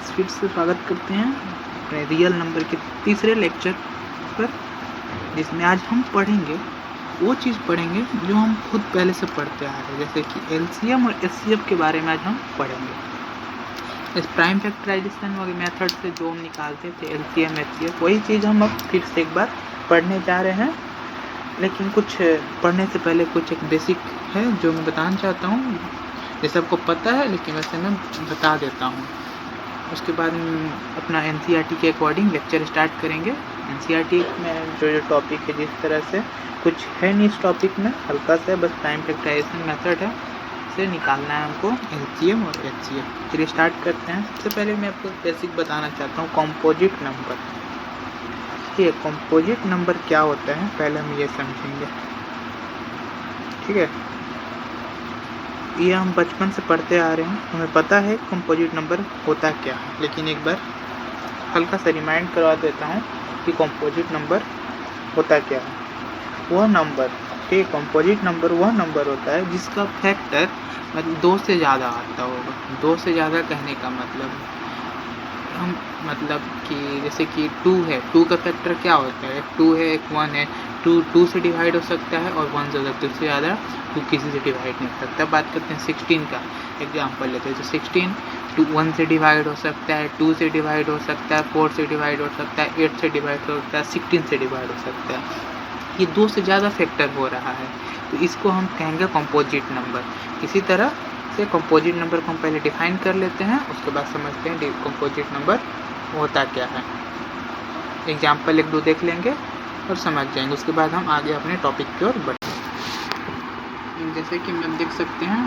फिर से स्वागत करते हैं अपने रियल नंबर के तीसरे लेक्चर पर, जिसमें आज हम पढ़ेंगे वो चीज़ पढ़ेंगे जो हम खुद पहले से पढ़ते आ रहे हैं, जैसे कि एलसीएम और एचसीएफ के बारे में आज हम पढ़ेंगे। इस प्राइम फैक्टराइजेशन वाले मेथड से जो हम निकालते थे एलसीएम एचसीएफ, वही चीज़ हम अब फिर से एक बार पढ़ने जा रहे हैं। लेकिन कुछ पढ़ने से पहले कुछ एक बेसिक है जो मैं बताना चाहता हूँ, ये सबको पता है लेकिन वैसे मैं बता देता हूँ। उसके बाद अपना एनसीईआरटी के अकॉर्डिंग लेक्चर स्टार्ट करेंगे। एनसीईआरटी में जो टॉपिक है, जिस तरह से कुछ है नहीं इस टॉपिक में, हल्का सा बस टाइम फैक्टराइजेशन मेथड है, से निकालना है हमको एलसीएम और एचसीएफ। चलिए स्टार्ट करते हैं। सबसे पहले मैं आपको बेसिक बताना चाहता हूँ कंपोजिट नंबर। ठीक है, कंपोजिट नंबर क्या होता है पहले हम ये समझेंगे। ठीक है, ये हम बचपन से पढ़ते आ रहे हैं, हमें पता है कंपोजिट नंबर होता क्या है, लेकिन एक बार हल्का सा रिमाइंड करवा देता हूँ कि कंपोजिट नंबर होता क्या है। वह नंबर, ठीक, कंपोजिट नंबर वह नंबर होता है जिसका फैक्टर मतलब 2 से ज़्यादा आता होगा। 2 से ज़्यादा कहने का हम मतलब कि जैसे कि 2 है, 2 का फैक्टर क्या होता है, 2 है, एक 1 है, 2 से डिवाइड हो सकता है और 1 से हो सकता है, उससे ज़्यादा 2 किसी से डिवाइड नहीं हो सकता। बात करते हैं 16 का एग्जांपल लेते हैं, तो 16 1 से डिवाइड हो सकता है, 2 से डिवाइड हो सकता है, 4 से डिवाइड हो सकता है, 8 से डिवाइड हो सकता है, 16 से डिवाइड हो सकता है। ये 2 से ज़्यादा फैक्टर हो रहा है, तो इसको हम कहेंगे कंपोजिट नंबर। इसी तरह से कंपोजिट नंबर को हम पहले डिफाइन कर लेते हैं, उसके बाद समझते हैं कंपोजिट नंबर होता क्या है। एग्जाम्पल 1-2 देख लेंगे और समझ जाएंगे, उसके बाद हम आगे अपने टॉपिक की ओर बढ़ेंगे। जैसे कि हम देख सकते हैं,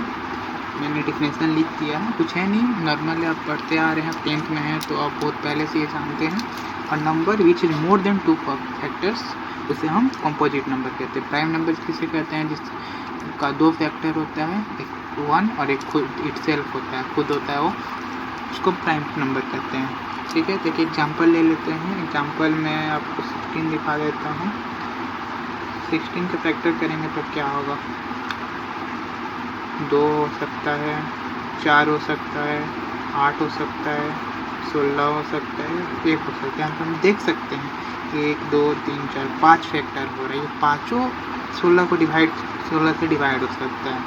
मैंने डिफिनेशन लिख दिया है, कुछ है नहीं, नॉर्मली आप पढ़ते आ रहे हैं, 10th में हैं तो आप बहुत पहले से ये जानते हैं। और number which is more than 2 factors, उसे हम कंपोजिट नंबर कहते हैं। प्राइम नंबर किसे कहते हैं, जिसका 2 फैक्टर होता है, एक 1 और एक खुद इटसेल्फ होता है, खुद होता है वो, उसको प्राइम नंबर कहते हैं। ठीक है, तो एक एग्जाम्पल ले लेते हैं। एग्जाम्पल में आपको 16 दिखा देता हूँ। 16 का फैक्टर करेंगे तो क्या होगा, 2 हो सकता है, 4 हो सकता है, 8 हो सकता है, 16 हो सकता है, 1 हो सकता है। यहाँ पर हम देख सकते हैं 1 2 3 4 5 फैक्टर हो रहा है। ये पाँचों 16 से डिवाइड हो सकता है,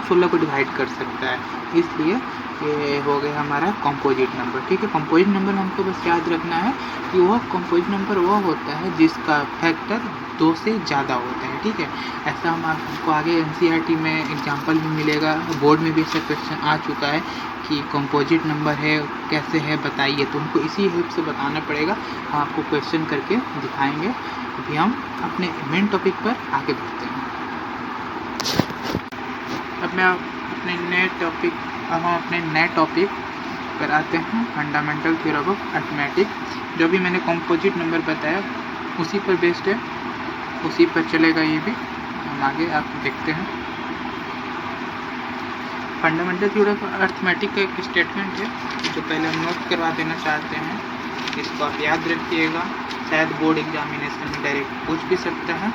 16 को डिवाइड कर सकता है, इसलिए ये हो गया हमारा कंपोजिट नंबर। ठीक है, कंपोजिट नंबर हमको बस याद रखना है कि वह कंपोजिट नंबर वह होता है जिसका फैक्टर 2 से ज़्यादा होता है। ठीक है, ऐसा हम आपको आगे एनसीईआरटी में एग्जांपल भी मिलेगा, बोर्ड में भी ऐसा क्वेश्चन आ चुका है कि कंपोजिट नंबर है कैसे है बताइए, तो उनको इसी हेल्प से बताना पड़ेगा। हम आपको क्वेश्चन करके दिखाएंगे। अभी हम अपने मेन टॉपिक पर आगे बढ़ते हैं। अब हम अपने नए टॉपिक पर आते हैं, फंडामेंटल थ्योरम ऑफ अरिथमेटिक। जो भी मैंने कंपोजिट नंबर बताया उसी पर बेस्ड है, उसी पर चलेगा ये भी। हम आगे आप देखते हैं। फंडामेंटल थ्योरम ऑफ अरिथमेटिक का एक स्टेटमेंट है जो पहले हम नोट करवा देना चाहते हैं, इसको आप याद रखिएगा, शायद बोर्ड एग्जामिनेशन में डायरेक्ट पूछ भी सकता है,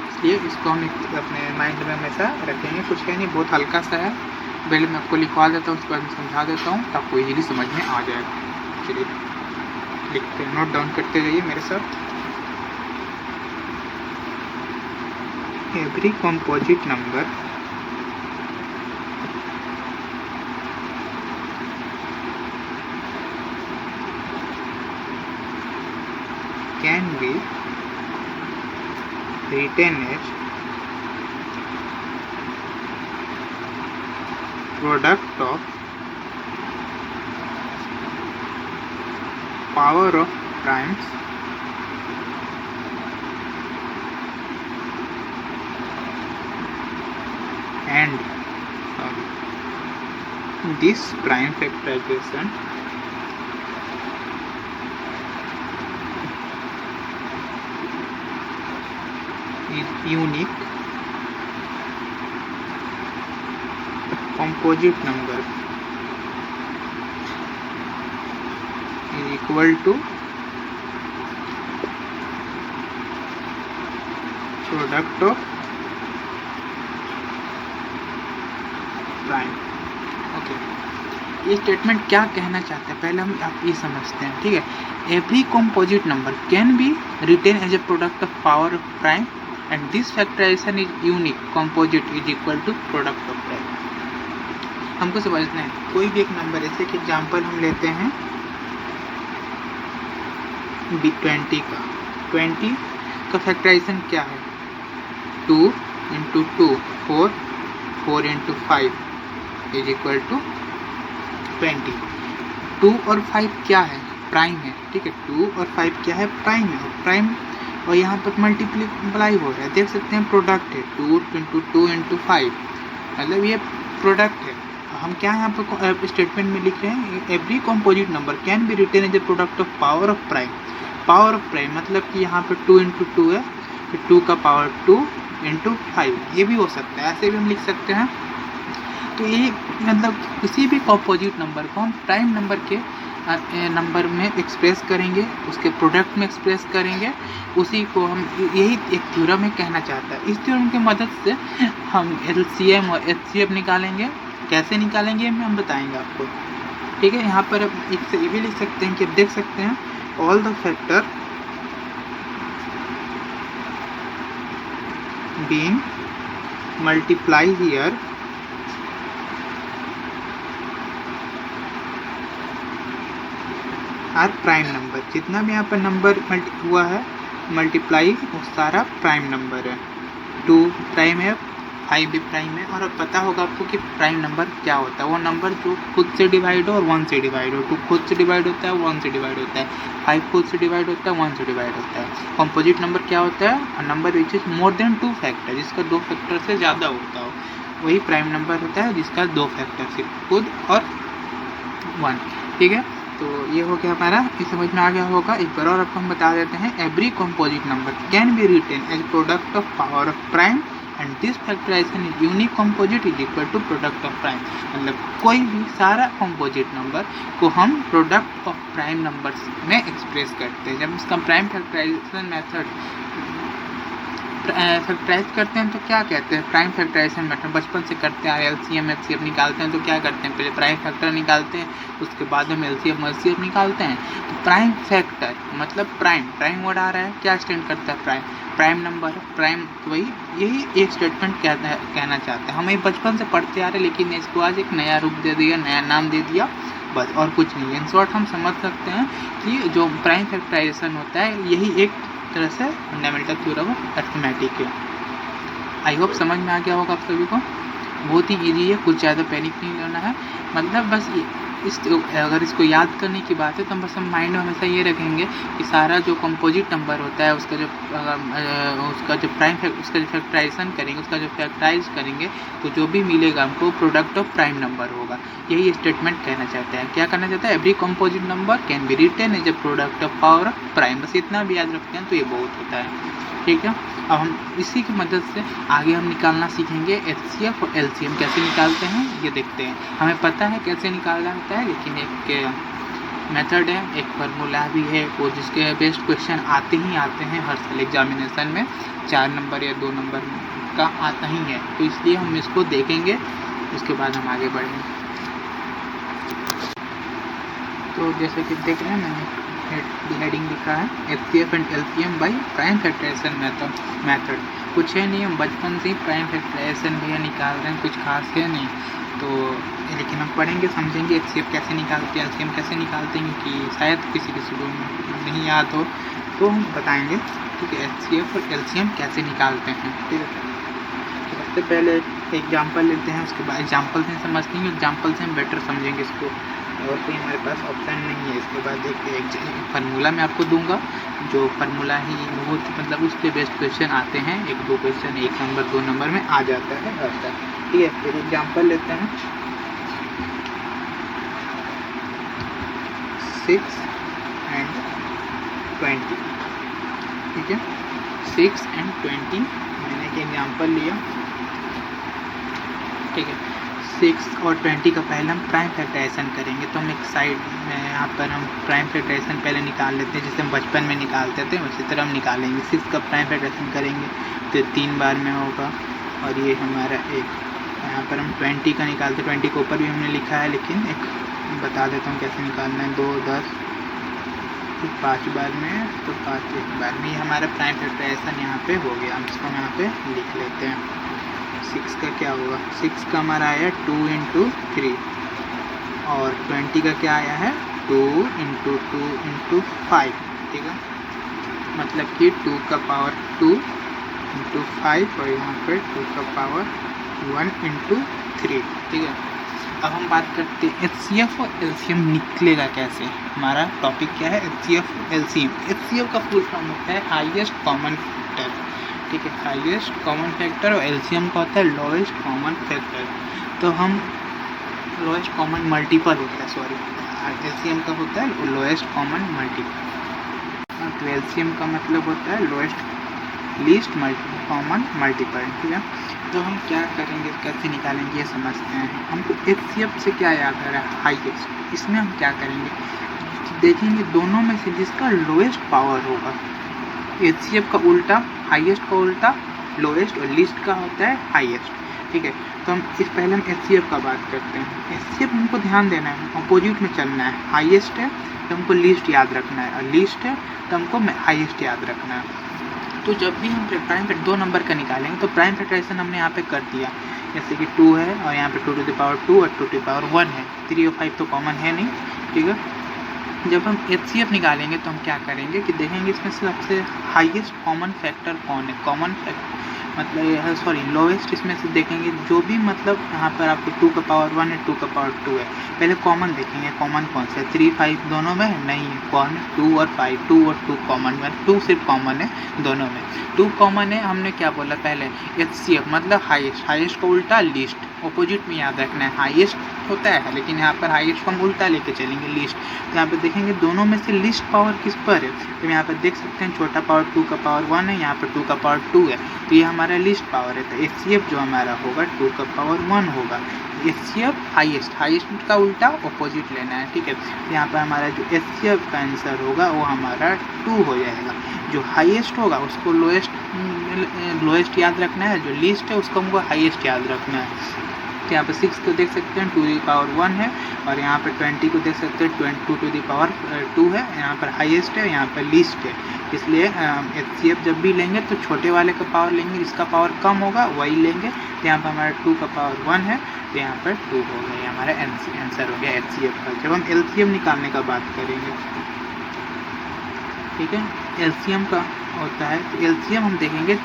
इसलिए इसको हम अपने माइंड में हमेशा रखेंगे। कुछ है नहीं, बहुत हल्का सा है, पहले मैं आपको लिखवा देता हूँ, उसके बाद मैं समझा देता हूँ, तो आपको इजीली समझ में आ जाएगा। चलिए लिखते हैं, नोट डाउन करते जाइए मेरे साथ। Every composite number can B written as product of power of primes and this prime factorization is unique composite number is equal to product of prime। Okay, ये स्टेटमेंट क्या कहना चाहते हैं पहले हम आप ये समझते हैं, ठीक है। Every composite number can be written as a product of power of prime and this factorization is unique composite is equal to product of prime. हमको समझना है कोई भी एक नंबर, जैसे कि एग्जाम्पल हम लेते हैं 20 का। 20 का फैक्टराइजेशन क्या है? 2 into 2 4, 4 into 5 is equal to 20। 2 और 5 क्या है? प्राइम है, ठीक है। 2 और 5 क्या है? प्राइम है। प्राइम और यहाँ पर मल्टीप्लाई हो रहा है, देख सकते हैं प्रोडक्ट है। 2 इंटू 2 इंटू 5 मतलब ये प्रोडक्ट है। हम क्या यहाँ पर स्टेटमेंट में लिख रहे हैं? Every composite number can be written as a product of power of prime. Power of prime मतलब कि यहाँ पर 2 इंटू 2 है, फिर 2 का पावर 2 इंटू 5, ये भी हो सकता है, ऐसे भी हम लिख सकते हैं। तो ये मतलब किसी भी कॉम्पोजिट नंबर को हम प्राइम नंबर के नंबर में एक्सप्रेस करेंगे, उसके प्रोडक्ट में एक्सप्रेस करेंगे, उसी को हम यही एक थ्योरम में कहना चाहता है। इस थ्योरम की मदद से हम LCM और HCF निकालेंगे। कैसे निकालेंगे हम बताएंगे आपको, ठीक है। यहाँ पर एक से ये भी लिख सकते हैं कि देख सकते हैं all the factor being multiply here are prime number. जितना भी यहाँ पर नंबर हुआ है मल्टीप्लाई वो सारा प्राइम नंबर है। 2 प्राइम है, 5 भी प्राइम है। और अब पता होगा आपको कि प्राइम नंबर क्या होता है। वो नंबर जो खुद से डिवाइड हो और 1 से डिवाइड हो। 2 खुद से डिवाइड होता है, 1 से डिवाइड होता है। 5 खुद से डिवाइड होता है, 1 से डिवाइड होता है। कॉम्पोजिट नंबर क्या होता है? Number which is more than 2 factor, जिसका 2 फैक्टर से ज़्यादा होता हो, वही प्राइम नंबर होता है, जिसका 2 फैक्टर से खुद और 1, ठीक है। तो ये हो गया हमारा, ये समझ में आ गया होगा। एक बार और आपको हम बता देते हैं। Every composite number can be written as product of power of prime and this factorization is unique composite is equal to product of prime. मतलब कोई भी सारा कॉम्पोजिट नंबर को हम प्रोडक्ट ऑफ प्राइम नंबर्स में एक्सप्रेस करते हैं। जब इसका प्राइम फैक्टराइजेशन मेथड फैक्टराइज करते हैं तो क्या कहते हैं? प्राइम फैक्टराइजेशन मेथड बचपन से करते हैं। LCM HCF निकालते हैं तो क्या करते हैं? पहले प्राइम फैक्टर निकालते हैं, उसके बाद हम LCM HCF निकालते हैं। तो प्राइम फैक्टर मतलब प्राइम वर्ड आ रहा है, क्या स्टैंड करता है? Prime number, prime. तो वही यही एक स्टेटमेंट कहना चाहते हैं। हम ये बचपन से पढ़ते आ रहे हैं, लेकिन इसको आज एक नया रूप दे दिया, नया नाम दे दिया, बस और कुछ नहीं है। इन शॉर्ट हम समझ सकते हैं कि जो प्राइम फैक्टराइजेशन होता है यही एक तरह से फंडामेंटल थ्योरम ऑफ अरिथमेटिक है। आई होप समझ में आ गया होगा आप सभी को। बहुत ही इजी है, कुछ ज़्यादा पैनिक नहीं लेना है। मतलब बस अगर इसको याद करने की बात है तो बस हम माइंड में हमेशा ये रखेंगे कि सारा जो कंपोजिट नंबर होता है उसका जो फैक्टराइजेशन करेंगे, उसका जो फैक्टराइज करेंगे तो जो भी मिलेगा हमको प्रोडक्ट ऑफ प्राइम नंबर होगा। यही स्टेटमेंट कहना चाहते हैं। क्या करना चाहता है? Every composite number can be written as a product of power of prime. बस इतना भी याद रखते हैं तो ये बहुत होता है, ठीक है। अब हम इसी की मदद से आगे हम निकालना सीखेंगे HCF और LCM कैसे निकालते हैं ये देखते हैं। हमें पता है कैसे निकालना होता है, लेकिन एक मेथड है, एक फार्मूला भी है वो जिसके बेस्ट क्वेश्चन आते हैं हर साल एग्जामिनेशन में। 4 नंबर या 2 नंबर का आता ही है, तो इसलिए हम इसको देखेंगे, उसके बाद हम आगे बढ़ेंगे। तो जैसे कि देख रहे हैं मैंने हेडिंग लिखा है HCF and LCM by prime factorization method. कुछ है नहीं, हम बचपन से ही प्राइम फैक्टराइजेशन भी निकाल रहे हैं, कुछ खास है नहीं। तो लेकिन हम पढ़ेंगे, समझेंगे HCF कैसे निकालते हैं, LCM कैसे निकालते हैं, कि शायद किसी को नहीं याद हो तो हम बताएंगे, ठीक है। HCF और LCM कैसे निकालते हैं, ठीक है। सबसे पहले एग्जाम्पल लेते हैं, उसके बाद एग्जाम्पल से समझते हैं, एग्जाम्पल से हम बेटर समझेंगे इसको, और कोई हमारे पास ऑप्शन नहीं है। इसके बाद एक फार्मूला मैं आपको दूंगा, जो फार्मूला ही बहुत मतलब उस पर बेस्ट क्वेश्चन आते हैं। 1-2 क्वेश्चन 1 नंबर 2 नंबर में आ जाता है ऐसा, ठीक है। फिर एग्जाम्पल लेते हैं 6 and 20, ठीक है। 6 and 20 मैंने एक एग्जाम्पल लिया, ठीक है। 6 और 20 का पहले हम प्राइम फैक्टराइजेशन करेंगे। तो हम एक साइड में यहाँ पर हम प्राइम फैक्टराइजेशन पहले निकाल लेते हैं, जिसे हम बचपन में निकालते थे, उसी तरह हम निकालेंगे। 6 का प्राइम फैक्टराइजेशन करेंगे तो 3 बार में होगा, और ये हमारा एक यहाँ पर हम 20 का निकालते हैं। 20 के ऊपर भी हमने लिखा है, लेकिन एक बता देता हूँ कैसे निकालना है। 2 10 तो 5 बार में, तो 5 एक बार में, ये हमारा प्राइम फैक्टराइजेशन यहाँ पे हो गया। हम इसको यहाँ पे लिख लेते हैं। 6 का क्या होगा, 6 का हमारा आया 2 × 3 और 20 का क्या आया है 2 × 2 × 5, ठीक है, मतलब कि 2 का पावर 2 × 5 और यहाँ पे 2 का पावर 1 × 3, ठीक है। अब हम बात करते हैं HCF और LCM निकलेगा कैसे। हमारा टॉपिक क्या है, HCF LCM। HCF का फुल फॉर्म होता है हाईएस्ट कॉमन फैक्टर, ठीक है, हाईएस्ट कॉमन फैक्टर, और LCM का होता है लोएस्ट कॉमन फैक्टर। तो हम लोएस्ट कॉमन मल्टीपल होता है, सॉरी, LCM का होता है लोएस्ट कॉमन मल्टीपल। तो LCM का मतलब होता है लोएस्ट लीस्ट कॉमन मल्टीपल, ठीक है। तो हम क्या करेंगे, कैसे निकालेंगे, ये समझते हैं। हमको HCF से क्या याद आ रहा है, हाईएस्ट। इसमें हम क्या करेंगे, देखेंगे दोनों में से जिसका लोएस्ट पावर होगा। HCF का उल्टा, हाईएस्ट का उल्टा लोएस्ट, और लीस्ट का होता है हाईएस्ट, ठीक है। तो हम पहले हम HCF का बात करते हैं। HCF हमको ध्यान देना है, अपोजिट में चलना है। हाईएस्ट है तो हमको लीस्ट याद रखना है, और लीस्ट है तो हमको हाईएस्ट याद रखना है। तो जब भी हम प्राइम फैक्टर 2 नंबर का निकालेंगे तो प्राइम फैक्टराइजेशन हमने यहाँ पे कर दिया, जैसे कि 2 है और यहाँ पे 2 to the power 2 और 2 to the power 1 है। 3 और 5 तो कॉमन है नहीं, ठीक है। जब हम HCF निकालेंगे तो हम क्या करेंगे कि देखेंगे इसमें सबसे हाईएस्ट कॉमन फैक्टर कौन है। कॉमन फैक्टर मतलब सॉरी लोएस्ट, इसमें से देखेंगे जो भी, मतलब यहाँ पर आपको 2 का पावर 1 है, 2 का पावर 2 है। पहले कॉमन देखेंगे, कॉमन कौन सा है, 3 5 दोनों में है, नहीं है, कौन 2 और 5, 2 और 2 कॉमन में, 2 सिर्फ कॉमन है दोनों में, 2 कॉमन है। हमने क्या बोला पहले, HCF मतलब हाईएस्ट, हाईएस्ट का उल्टा लीस्ट, अपोजिट में याद रखना है। हाईएस्ट होता है लेकिन यहाँ पर हाईएस्ट को हम उल्टा लेके चलेंगे, लीस्ट। तो यहाँ पर देखेंगे दोनों में से लीस्ट पावर किस पर है, तो यहाँ पर देख सकते हैं छोटा पावर 2 का पावर 1 है, यहाँ पर 2 का पावर 2 है, तो ये हमारा लीस्ट पावर है। तो HCF जो हमारा होगा 2 का पावर 1 होगा। HCF हाईएस्ट, हाईएस्ट का उल्टा अपोजिट लेना है, ठीक है। यहाँ पर हमारा जो HCF का आंसर होगा वो हमारा 2 हो जाएगा। जो हाईएस्ट होगा उसको लोएस्ट याद रखना है, जो लीस्ट है उसको हमको हाईएस्ट याद रखना है। तो यहाँ पर 6 को देख सकते हैं 2 to the power 1 है, और यहाँ पर 20 को देख सकते हैं 2 to the power 2 है। यहाँ पर हाईएस्ट है, यहाँ पर लीस्ट है, इसलिए HCF जब भी लेंगे तो छोटे वाले का पावर लेंगे, जिसका पावर कम होगा वही लेंगे। तो यहाँ पर हमारा 2 का पावर 1 है, तो यहाँ पर 2 हो गया, हमारा आंसर हो गया HCF का। जब हम LCM निकालने का बात करेंगे, ठीक है, LCM का होता है, तो LCM हम देखेंगे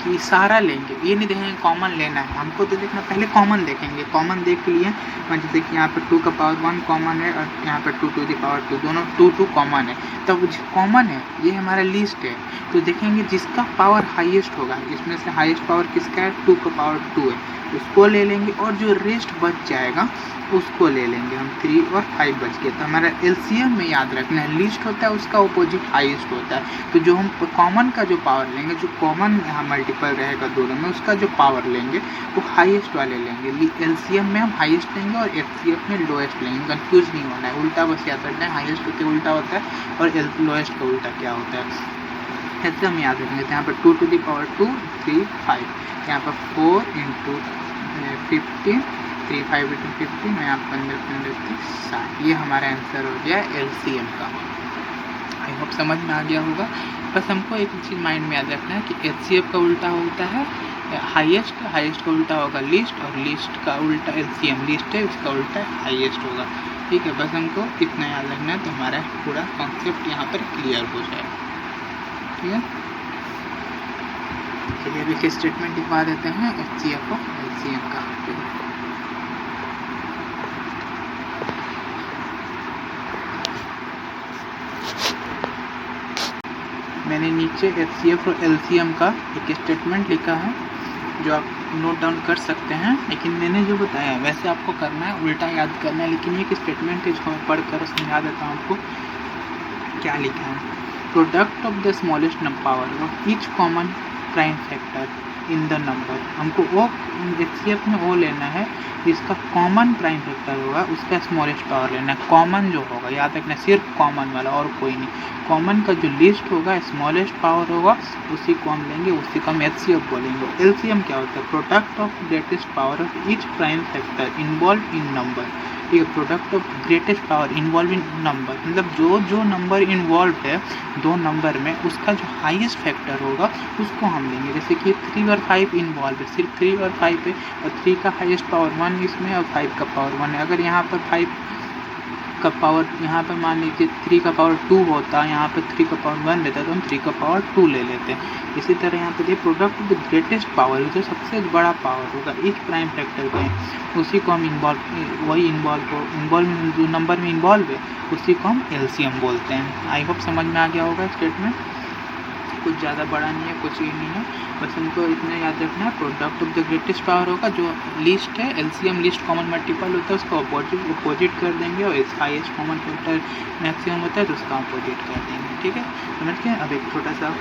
कि सारा लेंगे, ये नहीं देखेंगे कॉमन लेना है हमको, तो देखना पहले कॉमन देखेंगे। कॉमन देख लिए, जैसे कि यहाँ पर 2 का पावर 1 कॉमन है और यहाँ पर 2 to the power 2, दोनों 2 कॉमन है। तब जो कॉमन है ये हमारा लिस्ट है, तो देखेंगे जिसका पावर हाईएस्ट होगा, इसमें से हाईएस्ट पावर किसका है, 2 का पावर 2 है, उसको ले लेंगे, और जो रेस्ट बच जाएगा उसको ले लेंगे हम। 3 और 5 बच गए। तो हमारा LCM में याद रखना है, लिस्ट होता है उसका अपोजिट हाईएस्ट होता है। तो जो हम कॉमन का जो पावर लेंगे, जो कॉमन यहाँ मल्टीपल रहेगा दोनों में, उसका जो पावर लेंगे वो हाईएस्ट वाले लेंगे। LCM में हम हाईएस्ट लेंगे और HCF में लोएस्ट लेंगे, कंफ्यूज नहीं होना है, उल्टा बस याद रखना है, हाईएस्ट होते उल्टा होता है और लोएस्ट का उल्टा क्या होता है, ऐसे हम याद रखेंगे। तो यहाँ पर 2 to the power 2 3 5, यहाँ पर 4 × 15 3 5 × 15, यहाँ 15 15 60, ये हमारा आंसर हो गया LCM का। आई होप समझ में आ गया होगा। बस हमको एक चीज़ माइंड में याद रखना है कि HCF का उल्टा होता है हाईएस्ट, हाईएस्ट का उल्टा होगा लीस्ट, और लीस्ट का उल्टा LCM, लीस्ट है उसका उल्टा हाईएस्ट होगा, ठीक है। बस हमको इतना याद रखना है, तो हमारा पूरा कॉन्सेप्ट यहाँ पर क्लियर हो जाएगा, ठीक है। चलिए अभी एक स्टेटमेंट लिखवा देते हैं HCF और LCM का। मैंने नीचे HCF और LCM का एक स्टेटमेंट लिखा है जो आप नोट डाउन कर सकते हैं, लेकिन मैंने जो बताया वैसे आपको करना है, उल्टा याद करना है। लेकिन ये एक स्टेटमेंट है जो मैं पढ़कर समझा देता हूँ आपको क्या लिखा है। Product of the smallest power of each common prime factor in the number, हमको वो HCF में वो लेना है जिसका कॉमन प्राइम फैक्टर होगा, उसका स्मॉलेस्ट पावर लेना है। कॉमन जो होगा याद रखना, सिर्फ कॉमन वाला और कोई नहीं। कॉमन का जो लिस्ट होगा, स्मॉलेस्ट पावर होगा, उसी को हम लेंगे, उसी को हम HCF बोलेंगे। LCM क्या होता है, product of greatest power of each prime factor involve in number, ठीक है। Product of greatest power involving number, मतलब जो नंबर इन्वॉल्व है दो नंबर में, उसका जो हाईएस्ट फैक्टर होगा उसको हम लेंगे। जैसे कि 3 और 5 इन्वॉल्व है, सिर्फ 3 और 5 है, और 3 का हाईएस्ट पावर 1 इसमें और 5 का पावर 1 है। अगर यहाँ पर 5 का पावर, यहाँ पर मान लीजिए 3 का पावर 2 होता है, यहाँ पर 3 का पावर 1 लेता है, तो हम 3 का पावर 2 ले लेते हैं। इसी तरह यहाँ पे product of the greatest power, जो सबसे बड़ा पावर होगा एक प्राइम फैक्टर का है, उसी को हम इन्वॉल्व जो नंबर में इन्वॉल्व है उसी को हम एलसीएम बोलते हैं। आई होप समझ में आ गया होगा स्टेटमेंट। कुछ ज़्यादा बड़ा नहीं है, कुछ ही नहीं है, बस हमको इतना याद रखना है। Product of the greatest power होगा, जो लिस्ट है एलसीएम लिस्ट कॉमन मल्टीपल होता है उसका अपोजिट कर देंगे, और हाईएस्ट कॉमन फैक्टर मैक्सिमम होता है तो उसका अपोजिट कर देंगे। ठीक है, समझ गए। अब एक छोटा सा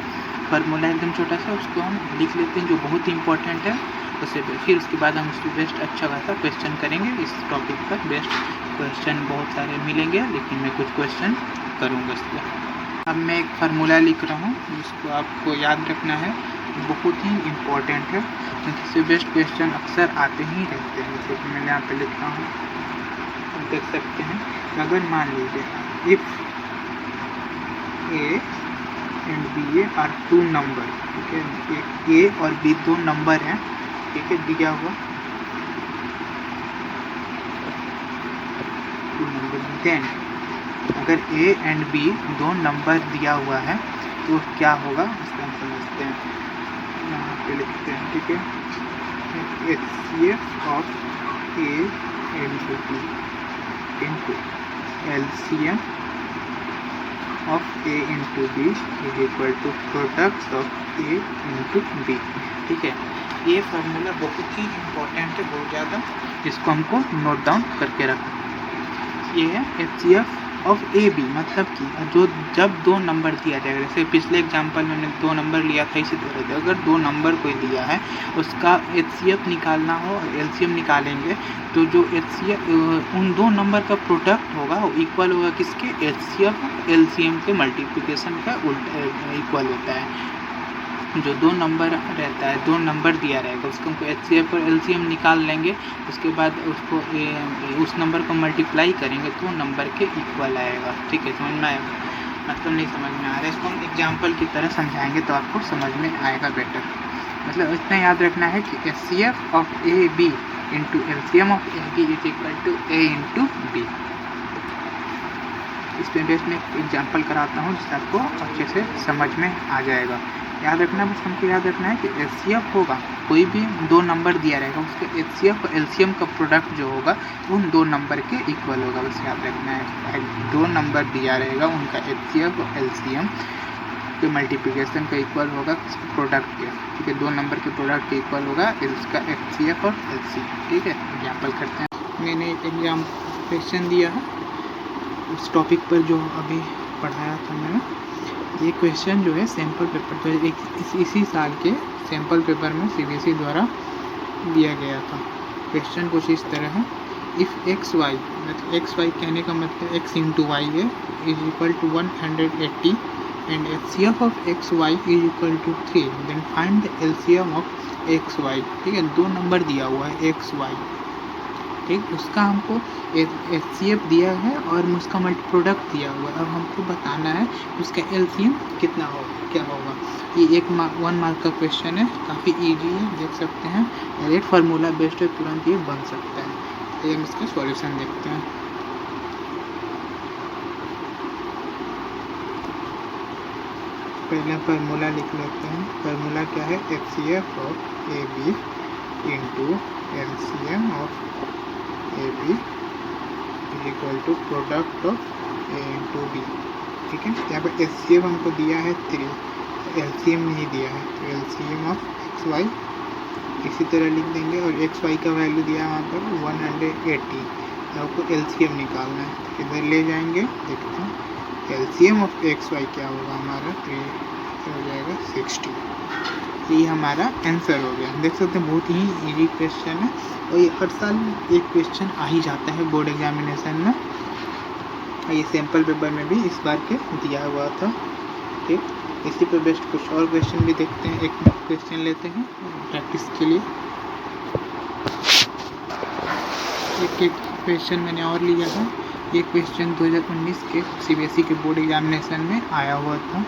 फार्मूला एकदम छोटा सा, उसको हम लिख लेते हैं जो बहुत ही इंपॉर्टेंट है। उसे फिर उसके बाद हम उसको बेस्ट अच्छा खासा क्वेश्चन करेंगे इस टॉपिक पर। बेस्ट क्वेश्चन बहुत सारे मिलेंगे, लेकिन मैं कुछ क्वेश्चन करूँगा इस पर। अब मैं एक फार्मूला लिख रहा हूँ जिसको आपको याद रखना है, बहुत ही इम्पोर्टेंट है, क्योंकि इससे बेस्ट क्वेश्चन अक्सर आते ही रहते हैं। जैसे कि मैं यहाँ पे लिख रहा हूँ, आप देख सकते हैं। अगर मान लीजिए if A and B are 2 number, ठीक है, ए और बी 2 नंबर हैं, ठीक है, दिया हुआ 2 नंबर। देन अगर ए एंड बी 2 नंबर दिया हुआ है तो क्या होगा उसको हम समझते हैं। यहाँ पे लिखते हैं, ठीक है, HCF of A into B into LCM of A into B is equal to products of A into B. ठीक है, ये फार्मूला बहुत ही इम्पोर्टेंट है, बहुत ज़्यादा, इसको हमको नोट डाउन करके रखना। ये है HCF ऑफ ए बी, मतलब कि जब 2 नंबर दिया जाएगा, जैसे पिछले एग्जांपल में हमने 2 नंबर लिया था, इसी तरह अगर 2 नंबर कोई दिया है उसका HCF निकालना हो और LCM निकालेंगे, तो जो HCF उन 2 नंबर का प्रोडक्ट होगा वो इक्वल होगा किसके, HCF LCM के मल्टीप्लिकेशन का इक्वल होता है। जो 2 नंबर रहता है, 2 नंबर दिया रहेगा, उसको हमको HCF और LCM निकाल लेंगे, उसके बाद उसको उस नंबर को मल्टीप्लाई करेंगे तो नंबर के इक्वल आएगा। ठीक है, समझ में आएगा, मतलब नहीं समझ में आ रहा है, इसको हम एग्जाम्पल की तरह समझाएंगे तो आपको समझ में आएगा बेटर। मतलब इतना याद रखना है कि HCF of A B into LCM of A B is equal to A into B. इस पे बेस्ट में एग्जाम्पल कराता हूँ जिससे आपको अच्छे से समझ में आ जाएगा। याद रखना, बस हमको याद रखना है कि HCF होगा, कोई भी 2 नंबर दिया रहेगा उसका HCF और LCM का प्रोडक्ट जो होगा उन 2 नंबर के इक्वल होगा, बस याद रखना है। 2 नंबर दिया रहेगा उनका HCF और LCM के मल्टीप्लिकेशन का इक्वल होगा प्रोडक्ट के। ठीक है, 2 नंबर के प्रोडक्ट के इक्वल होगा इसका HCF और LCM। ठीक है, एग्जाम्पल करते हैं। मैंने एक एग्जाम क्वेश्चन दिया है उस टॉपिक पर जो अभी पढ़ाया था मैंने। ये क्वेश्चन जो है सैम्पल पेपर, तो इसी साल के सैम्पल पेपर में CBSE द्वारा दिया गया था। क्वेश्चन कुछ इस तरह है, इफ़ एक्स वाई, मतलब एक्स वाई कहने का मतलब x इंटू वाई है, is equal to 180 and HCF of X Y is equal to 3, then find the LCM of X Y. ठीक है, 2 नंबर दिया हुआ है एक्स वाई, ठीक, उसका हमको HCF दिया है और उसका मल्टी प्रोडक्ट दिया हुआ है। अब हमको बताना है उसका LCM कितना होगा, क्या होगा। ये 1 मार्क का क्वेश्चन है, काफ़ी इजी है, देख सकते हैं। डायरेक्ट फार्मूला बेस्ड है, तुरंत ये बन सकता है। तो हम इसका सॉल्यूशन देखते हैं। पहले फार्मूला लिख लेते हैं। फार्मूला क्या है, HCF of A B into LCM of A B is equal to product of A into B. ठीक है, यहाँ पर HCF हमको दिया है 3, LCM नहीं दिया है, तो LCM ऑफ एक्स वाई इसी तरह लिख देंगे, और एक्स वाई का वैल्यू दिया है वहाँ पर 180, आपको LCM निकालना है। तो इधर ले जाएंगे, देखते हैं LCM ऑफ एक्स वाई क्या होगा हमारा, 3 हो जाएगा 60। ये हमारा आंसर हो गया। देख सकते हैं बहुत ही इजी क्वेश्चन है, और ये हर साल एक क्वेश्चन आ ही जाता है बोर्ड एग्जामिनेशन में। ये सैम्पल पेपर में भी इस बार के दिया हुआ था। ठीक, इसी पर बेस्ट कुछ और क्वेश्चन भी देखते हैं। एक क्वेश्चन लेते हैं प्रैक्टिस के लिए, एक क्वेश्चन मैंने और लिया था। ये क्वेश्चन 2019 के सीबीएसई के बोर्ड एग्जामिनेशन में आया हुआ था।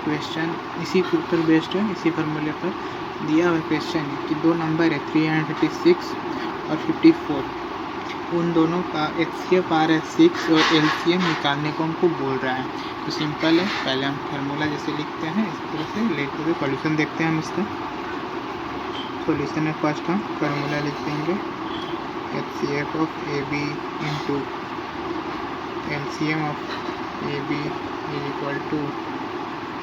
क्वेश्चन इसी के ऊपर बेस्ड है, इसी फार्मूले पर दिया हुआ क्वेश्चन है कि दो नंबर है 336 और 54, उन दोनों का HCF आ रहा है 6 और LCM निकालने को हमको बोल रहा है। तो सिंपल है, पहले हम फार्मूला जैसे लिखते हैं इस तरह से लेते हुए सॉल्यूशन देखते हैं हम इसका। सॉल्यूशन है फर्स्ट हम फार्मूला लिख देंगे HCF of AB into LCM of AB is equal to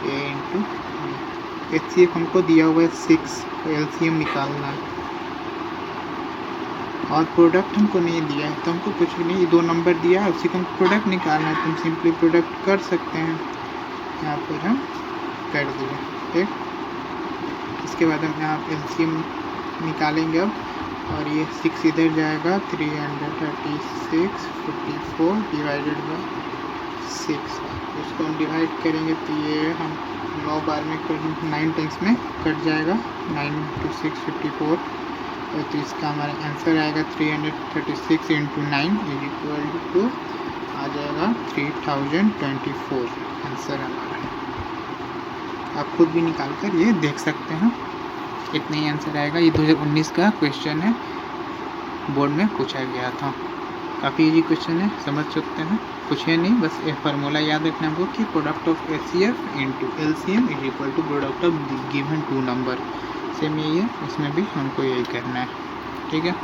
A into B। HCF हमको दिया हुआ है 6, LCM निकालना है और प्रोडक्ट हमको नहीं दिया है, तो हमको कुछ भी नहीं, दो नंबर दिया है उसी का हमको प्रोडक्ट निकालना है। तो हम सिंपली प्रोडक्ट कर सकते हैं, यहाँ पर हम कर दिए। ठीक, इसके बाद हम यहाँ LCM निकालेंगे अब, और ये 6 इधर जाएगा, 336 54 डिवाइडेड बाय 6, उसको हम डिवाइड करेंगे तो ये हम 9 बार में 9 टाइम्स में कट जाएगा, 9 × 6 54। तो इसका हमारा आंसर आएगा 336 × 9 इज इक्वल टू आ जाएगा 3024 आंसर हमारा। आप खुद भी निकाल कर ये देख सकते हैं, इतना ही आंसर आएगा। ये 2019 का क्वेश्चन है, बोर्ड में पूछा गया था। काफ़ी इजी क्वेश्चन है, समझ सकते हैं, कुछ है नहीं, बस एक फार्मूला याद रखना हमको कि product of HCF into LCM is equal to product of given two number. Same यही है, इसमें भी हमको यही करना है। ठीक है,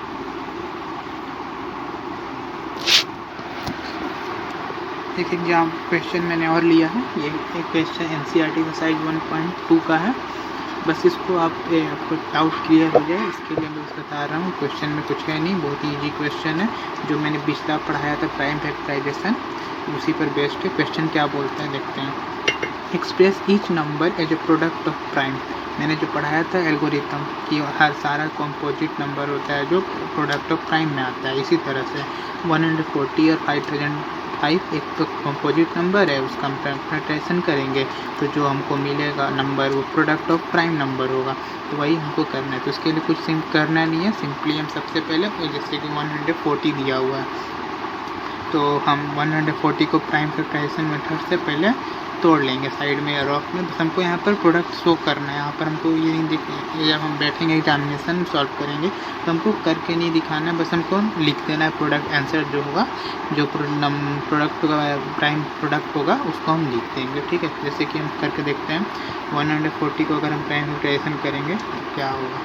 एक एग्जाम क्वेश्चन मैंने और लिया है। ये एक क्वेश्चन NCERT का साइज 1.2 का है। बस इसको आपको डाउट क्लियर हो जाए इसके लिए मैं बता रहा हूँ। क्वेश्चन में कुछ है नहीं, बहुत ही इजी क्वेश्चन है, जो मैंने पिछला पढ़ाया था प्राइम फैक्टराइजेशन, उसी पर बेस्ड है। क्वेश्चन क्या बोलते हैं देखते हैं। Express each number as a product of prime. मैंने जो पढ़ाया था एल्गोरिथम कि हर सारा कंपोजिट नंबर होता है जो प्रोडक्ट ऑफ प्राइम में आता है। इसी तरह से 140 और 5005 एक तो कंपोजिट नंबर है, उसका हम फैक्टराइजेशन करेंगे तो जो हमको मिलेगा नंबर वो प्रोडक्ट ऑफ प्राइम नंबर होगा। तो वही हमको करना है, तो इसके लिए कुछ करना नहीं है, सिंपली हम सबसे पहले जैसे कि 140 दिया हुआ है तो हम 140 को प्राइम फैक्टराइजेशन मेथड से पहले तोड़ लेंगे साइड में या रॉफ में। बस हमको यहाँ पर प्रोडक्ट शो करना है, यहाँ पर हमको ये नहीं दिख, जब हम बैठेंगे एग्जामिनेशन सॉल्व करेंगे तो हमको करके नहीं दिखाना है, बस हमको लिख देना है प्रोडक्ट आंसर जो होगा, जो प्रोडक्ट का प्राइम प्रोडक्ट होगा उसको हम लिख देंगे। ठीक है, जैसे कि हम करके देखते हैं 140 को अगर हम प्राइम फैक्टराइजेशन करेंगे तो क्या होगा।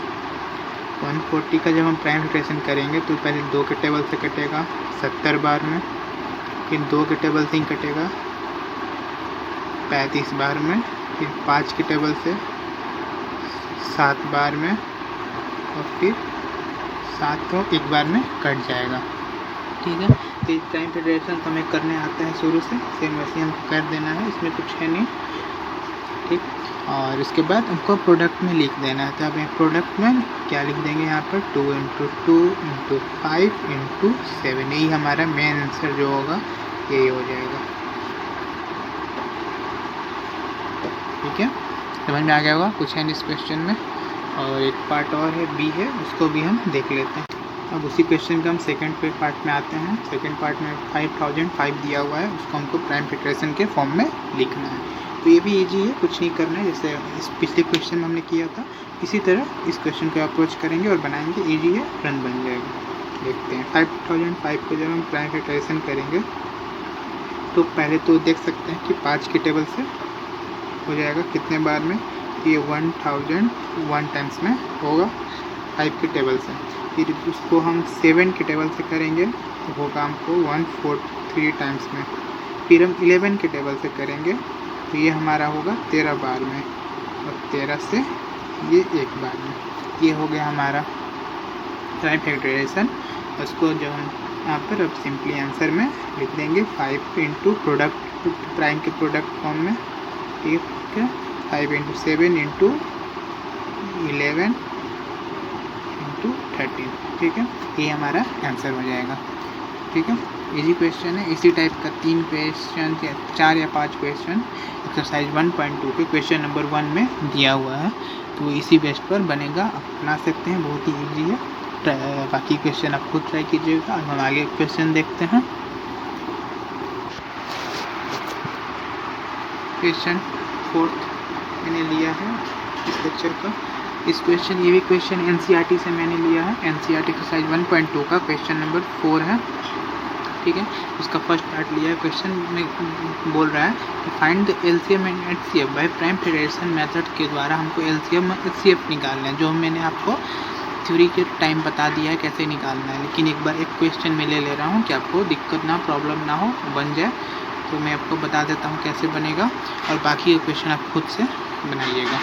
140 का जब हम प्राइम फैक्टराइजेशन करेंगे तो पहले 2 के टेबल से कटेगा 70 बार में, फिर 2 के टेबल से ही कटेगा 35 बार में, फिर 5 के टेबल से 7 बार में, और फिर 7 को 1 बार में कट जाएगा। ठीक है, तो प्राइम फैक्टराइजेशन हमें करने आता है शुरू से, सेम वैसे हमको कर देना है, इसमें कुछ है नहीं। ठीक, और इसके बाद हमको प्रोडक्ट में लिख देना है। तो अब प्रोडक्ट में क्या लिख देंगे यहाँ पर 2 × 2 × 5 × 7, यही हमारा मेन आंसर जो होगा यही हो जाएगा। ठीक है, समझ में आ गया होगा, कुछ है नहीं इस क्वेश्चन में। और एक पार्ट और है B है, उसको भी हम देख लेते हैं। अब उसी क्वेश्चन का हम सेकंड पार्ट में आते हैं। सेकंड पार्ट में 5005 दिया हुआ है, उसको हमको प्राइम फैक्टराइजेशन के फॉर्म में लिखना है। तो ये भी इजी है, कुछ नहीं करना है, जैसे इस पिछले क्वेश्चन में हमने किया था इसी तरह इस क्वेश्चन को अप्रोच करेंगे और बनाएंगे, ईजी है, रन बन जाएगा। देखते हैं 5005 को जब हम प्राइम फैक्टराइजेशन करेंगे तो पहले तो देख सकते हैं कि 5 के टेबल से हो जाएगा कितने बार में, ये 1001 टाइम्स में होगा 5 के टेबल से। फिर उसको हम 7 के टेबल से करेंगे तो होगा हमको 143 टाइम्स में। फिर हम 11 के टेबल से करेंगे तो ये हमारा होगा 13 बार में, और 13 से ये 1 बार में। ये हो गया हमारा प्राइम फैक्टराइजेशन। उसको जब हम यहाँ पर अब सिंपली आंसर में लिख देंगे 5 × प्रोडक्ट प्राइम के प्रोडक्ट फॉर्म में। ठीक है, 5 × 7 × 11 × 13। ठीक है, ये हमारा आंसर हो जाएगा। ठीक है, इजी क्वेश्चन है, इसी टाइप का 3 क्वेश्चन या 4 या 5 क्वेश्चन एक्सरसाइज 1.2 के क्वेश्चन नंबर 1 में दिया हुआ है, तो इसी बेस पर बनेगा, आप बना सकते हैं, बहुत ही ईजी है। बाकी क्वेश्चन आप खुद ट्राई कीजिएगा। अब हम आगे क्वेश्चन देखते हैं। क्वेश्चन 4 मैंने लिया है इस लेक्चर का। ये भी क्वेश्चन एनसीईआरटी से मैंने लिया है। एनसीईआरटी एक्सरसाइज 1.2 का क्वेश्चन नंबर 4 है, ठीक है। उसका फर्स्ट पार्ट लिया है। क्वेश्चन में बोल रहा है कि find the LCM and HCF by prime factorization method के द्वारा हमको एलसीएम और एचसीएफ निकालना है, जो मैंने आपको थ्योरी के टाइम बता दिया है कैसे निकालना है। लेकिन एक बार एक क्वेश्चन में ले रहा हूँ कि आपको दिक्कत ना, प्रॉब्लम ना हो, बन जाए। तो मैं आपको बता देता हूँ कैसे बनेगा और बाकी के क्वेश्चन आप खुद से बनाइएगा।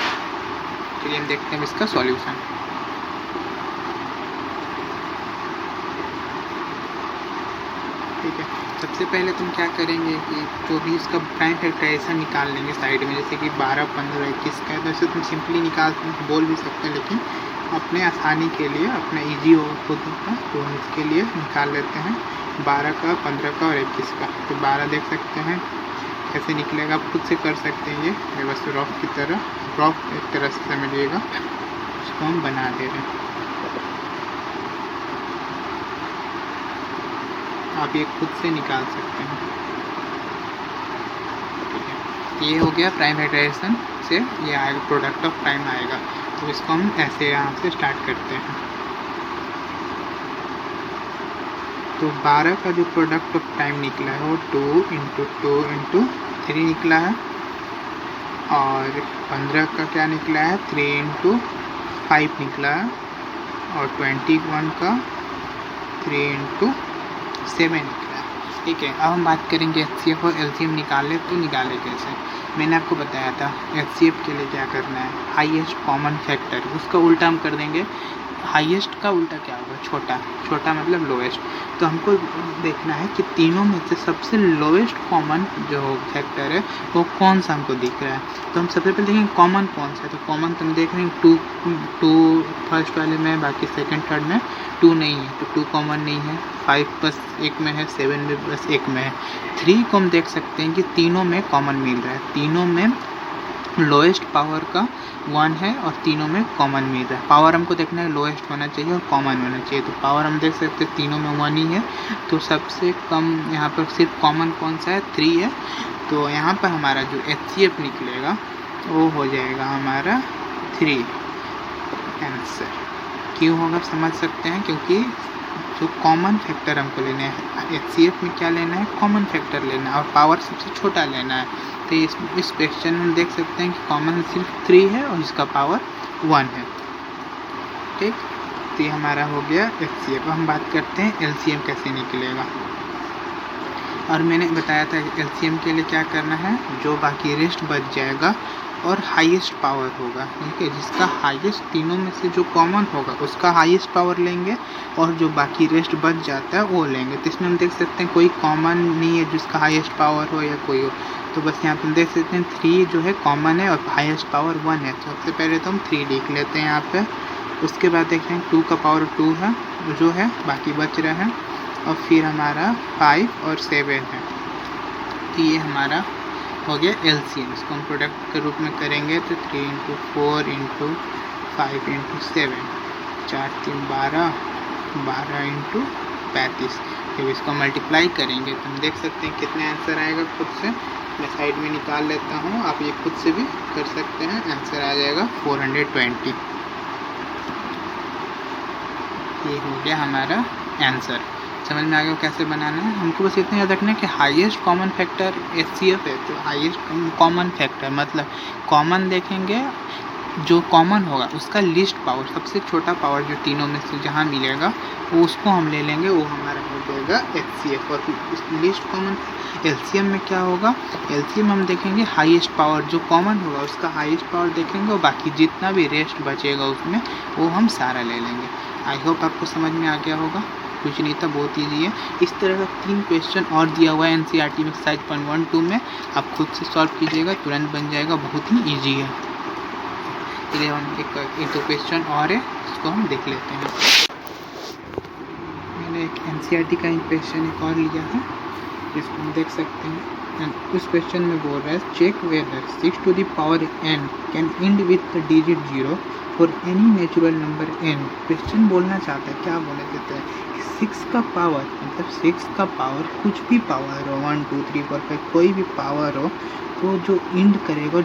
चलिए हम देखते हैं इसका सॉल्यूशन। ठीक है, सबसे पहले तुम क्या करेंगे कि जो भी इसका प्राइम फैक्टराइजेशन निकाल लेंगे साइड में, जैसे कि 12, 15, 21 का है। वैसे तुम सिंपली बोल भी सकते हैं, लेकिन अपने आसानी के लिए, अपना इजी हो खुद का, तो हम इसके लिए निकाल लेते हैं 12 का, 15 का और 21 का। तो 12 देख सकते हैं कैसे निकलेगा, आप खुद से कर सकते हैं। ये बस रफ एक तरह से समझिएगा। उसको हम बना दे रहे हैं, आप ये खुद से निकाल सकते हैं। ठीक है, ये हो गया प्राइम फैक्टराइजेशन से, ये आएगा प्रोडक्ट ऑफ प्राइम आएगा। तो इसको हम ऐसे यहाँ से स्टार्ट करते हैं। तो 12 का जो प्रोडक्ट ऑफ प्राइम निकला है वो 2 × 2 × 3 निकला है। और 15 का क्या निकला है, 3 × 5 निकला है। और 21 का 3 × 7 निकला है। ठीक है, अब हम बात करेंगे एचसीएफ और एलसीएम निकाले तो निकाले कैसे। मैंने आपको बताया था एचसीएफ के लिए क्या करना है, हाईएस्ट कॉमन फैक्टर, उसका उल्टा हम कर देंगे। हाईएस्ट का उल्टा क्या होगा, छोटा मतलब लोएस्ट। तो हमको देखना है कि तीनों में से सबसे लोएस्ट कॉमन जो फैक्टर है वो कौन सा हमको दिख रहा है। तो हम सबसे पहले देखेंगे कॉमन कौन सा है। तो कॉमन तुम देख रहे हैं 2 फर्स्ट वाले में, बाकी सेकंड थर्ड में 2 नहीं है, तो 2 कॉमन नहीं है। 5 बस एक में है, 7 भी बस एक में है। 3 को हम देख सकते हैं कि तीनों में कॉमन मिल रहा है, तीनों में लोएस्ट पावर का 1 है और तीनों में कॉमन मिल रहा है। पावर हमको देखना है लोएस्ट होना चाहिए और कॉमन होना चाहिए। तो पावर हम देख सकते हैं तीनों में 1 ही है। तो सबसे कम यहाँ पर सिर्फ कॉमन कौन सा है, 3 है। तो यहाँ पर हमारा जो एचसीएफ निकलेगा वो हो जाएगा हमारा 3 आंसर। क्यों होगा समझ सकते हैं, क्योंकि जो कॉमन फैक्टर हमको लेना है एचसीएफ में, क्या लेना है, कॉमन फैक्टर लेना है और पावर सबसे छोटा लेना है। तो इस क्वेश्चन में देख सकते हैं कि कॉमन सिर्फ 3 है और इसका पावर 1 है। ठीक, तो ये हमारा हो गया एचसीएफ। हम बात करते हैं एलसीएम कैसे निकलेगा। और मैंने बताया था एलसीएम के लिए क्या करना है, जो बाकी रेस्ट बच जाएगा और हाईएस्ट पावर होगा। ठीक है, जिसका हाईएस्ट तीनों में से जो कॉमन होगा उसका हाईएस्ट पावर लेंगे और जो बाकी रेस्ट बच जाता है वो लेंगे। तो इसमें हम देख सकते हैं कोई कॉमन नहीं है जिसका हाईएस्ट पावर हो या कोई हो। तो बस यहाँ पर देख सकते हैं 3 जो है कॉमन है और हाईएस्ट पावर 1 है। तो सबसे पहले तो हम 3 लिख लेते हैं यहाँ पे। उसके बाद देखते हैं 2 का पावर 2 है जो है, बाकी बच रहा है। और फिर हमारा 5 और 7 है। तो ये हमारा हो गया एलसीएम। इसको हम प्रोडक्ट के रूप में करेंगे तो 3 × 4 × 5 × 7, 4 3 12, 12 × 35। जब इसको मल्टीप्लाई करेंगे तो हम देख सकते हैं कितने आंसर आएगा। खुद से मैं साइड में निकाल लेता हूँ, आप ये खुद से भी कर सकते हैं। आंसर आ जाएगा 420। ये हो गया हमारा आंसर। समझ में आ गया कैसे बनाना है। हमको बस इतना याद रखना है कि हाईएस्ट कॉमन फैक्टर एचसीएफ है। तो हाईएस्ट कॉमन फैक्टर मतलब कॉमन देखेंगे, जो कॉमन होगा उसका लीस्ट पावर, सबसे छोटा पावर जो तीनों में से जहाँ मिलेगा वो उसको हम ले लेंगे, वो हमारा हो जाएगा एचसीएफ। और इस लीस्ट कॉमन एलसीएम में क्या होगा, एलसीएम हम देखेंगे हाईएस्ट पावर जो कॉमन होगा उसका हाईएस्ट पावर देखेंगे और बाकी जितना भी रेस्ट बचेगा उसमें वो हम सारा ले लेंगे। आई होप आपको समझ में आ गया होगा, कुछ नहीं था, बहुत ईजी है। इस तरह का 3 क्वेश्चन और दिया हुआ है एनसीईआरटी में एक्सरसाइज 1.2 में, आप खुद से सॉल्व कीजिएगा, तुरंत बन जाएगा, बहुत ही ईजी है। चलिए हम एक 2 क्वेश्चन और है, इसको हम देख लेते हैं। मैंने एक एनसीईआरटी का क्वेश्चन एक और लिया है, इसको हम देख सकते हैं। इस क्वेश्चन में बोल रहा है check whether 6 to the power n can end with the digit 0 for any natural number n। Question बोलना चाहता है, क्या बोले देते हैं, 6 का पावर मतलब 6 का पावर कुछ भी पावर हो, 1 2 3 4 5 कोई भी पावर हो, तो जो इंड करेगा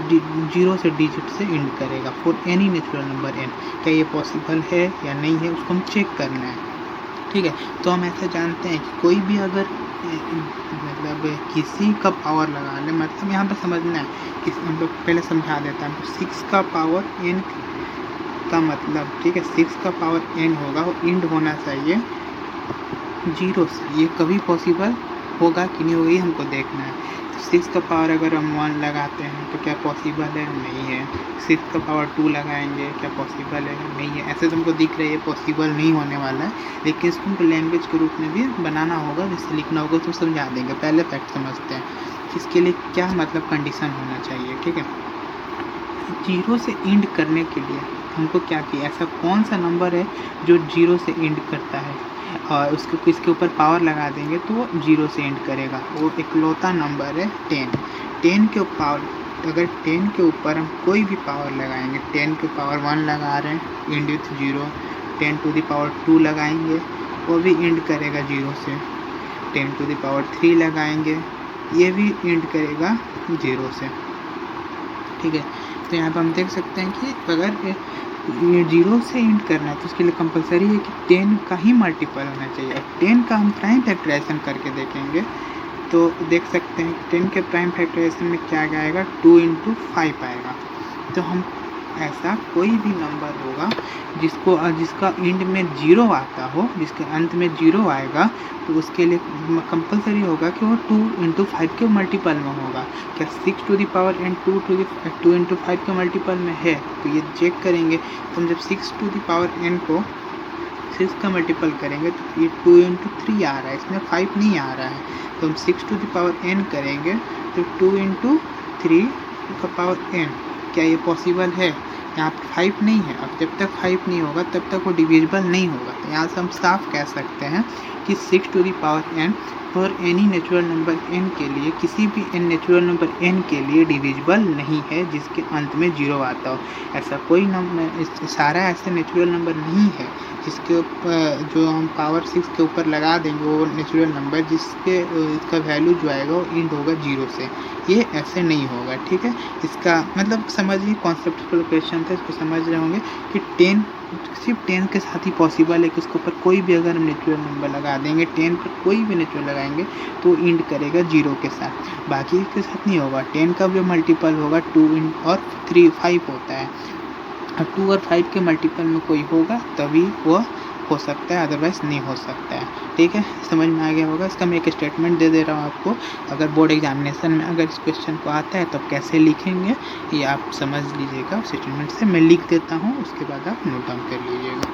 0 से डिजिट से इंड करेगा for any natural number n। क्या ये पॉसिबल है या नहीं है, उसको हम चेक करना है। ठीक है, तो हम ऐसा जानते हैं कि कोई भी अगर मतलब किसी का पावर लगा ले, मतलब यहाँ पे समझना है कि हम लोग पहले समझा देता है। तो 6 का पावर n का मतलब, ठीक है, 6 का पावर n होगा, वो इंड होना चाहिए 0 से। ये कभी पॉसिबल होगा कि नहीं होगा, ये हमको देखना है। 6 का पावर अगर हम 1 लगाते हैं तो क्या पॉसिबल है, नहीं है। 6 का पावर 2 लगाएंगे, क्या पॉसिबल है, नहीं है। ऐसे तो हमको दिख रहा है ये पॉसिबल नहीं होने वाला है, लेकिन इसको हमको लैंग्वेज के रूप में भी बनाना होगा, जिससे लिखना होगा तो समझा देंगे। पहले फैक्ट समझते हैं कि इसके लिए क्या मतलब कंडीशन होना चाहिए। ठीक है, 0 से इंड करने के लिए हमको क्या किया, ऐसा कौन सा नंबर है जो 0 से इंड करता है, और उसके इसके ऊपर पावर लगा देंगे तो वो 0 से एंड करेगा। वो इकलौता नंबर है 10। 10 के पावर, अगर 10 के ऊपर हम कोई भी पावर लगाएंगे, 10 के पावर 1 लगा रहे हैं, end with 0। 10 to the power 2 लगाएंगे, वो भी इंड करेगा 0 से। 10 टू द पावर 3 लगाएंगे, ये भी इंड करेगा 0 से। ठीक है, तो यहाँ पर हम देख सकते हैं कि अगर ये 0 से इंड करना है तो उसके लिए कंपलसरी है कि 10 का ही मल्टीपल होना चाहिए। अब 10 का हम प्राइम फैक्टराइजेशन करके देखेंगे तो देख सकते हैं 10 के प्राइम फैक्टराइजेशन में क्या आएगा, 2 × 5 आएगा। तो हम ऐसा कोई भी नंबर होगा जिसका इंड में 0 आता हो, जिसके अंत में 0 आएगा, तो उसके लिए कंपलसरी होगा कि वो 2 × 5 के मल्टीपल में होगा। क्या 6 टू द पावर n 2 × 5 के मल्टीपल में है, तो ये चेक करेंगे। तो हम जब 6 टू द पावर n को 6 का मल्टीपल करेंगे तो ये 2 × 3 आ रहा है, इसमें 5 नहीं आ रहा है। तो हम 6 टू द पावर n करेंगे तो 2 × 3 का पावर n। क्या ये पॉसिबल है, यहाँ पर 5 नहीं है। अब जब तक 5 नहीं होगा तब तक वो डिविजिबल नहीं होगा। तो यहाँ से हम साफ कह सकते हैं कि 6 to the power n for any natural number n के लिए, किसी भी n नेचुरल नंबर n के लिए डिविजिबल नहीं है जिसके अंत में 0 आता हो। ऐसा कोई नंबर, सारा ऐसे नेचुरल नंबर नहीं है जिसके ऊपर जो हम पावर 6 के ऊपर लगा देंगे वो नेचुरल नंबर जिसके इसका वैल्यू जो आएगा वो इंड होगा 0 से। ये ऐसे नहीं होगा। ठीक है, इसका मतलब समझिए, कॉन्सेप्चुअल क्वेश्चन था, इसको समझ रहे होंगे कि 10 सिर्फ 10 के साथ ही पॉसिबल है कि उसके ऊपर कोई भी अगर हम नेचुरल नंबर लगा देंगे, 10 पर कोई भी नेचुरल लगाएंगे तो इंड करेगा 0 के साथ, बाकी के साथ नहीं होगा। 10 का जो मल्टीपल होगा 2 और 3 5 होता है, और 2 और 5 के मल्टीपल में कोई होगा तभी वो हो सकता है, अदरवाइज नहीं हो सकता है। ठीक है, समझ में आ गया होगा। इसका मैं एक स्टेटमेंट दे दे रहा हूँ आपको, अगर बोर्ड एग्जामिनेशन में अगर इस क्वेश्चन को आता है तो कैसे लिखेंगे ये आप समझ लीजिएगा। उस स्टेटमेंट से मैं लिख देता हूँ, उसके बाद आप नोट डाउन कर लीजिएगा।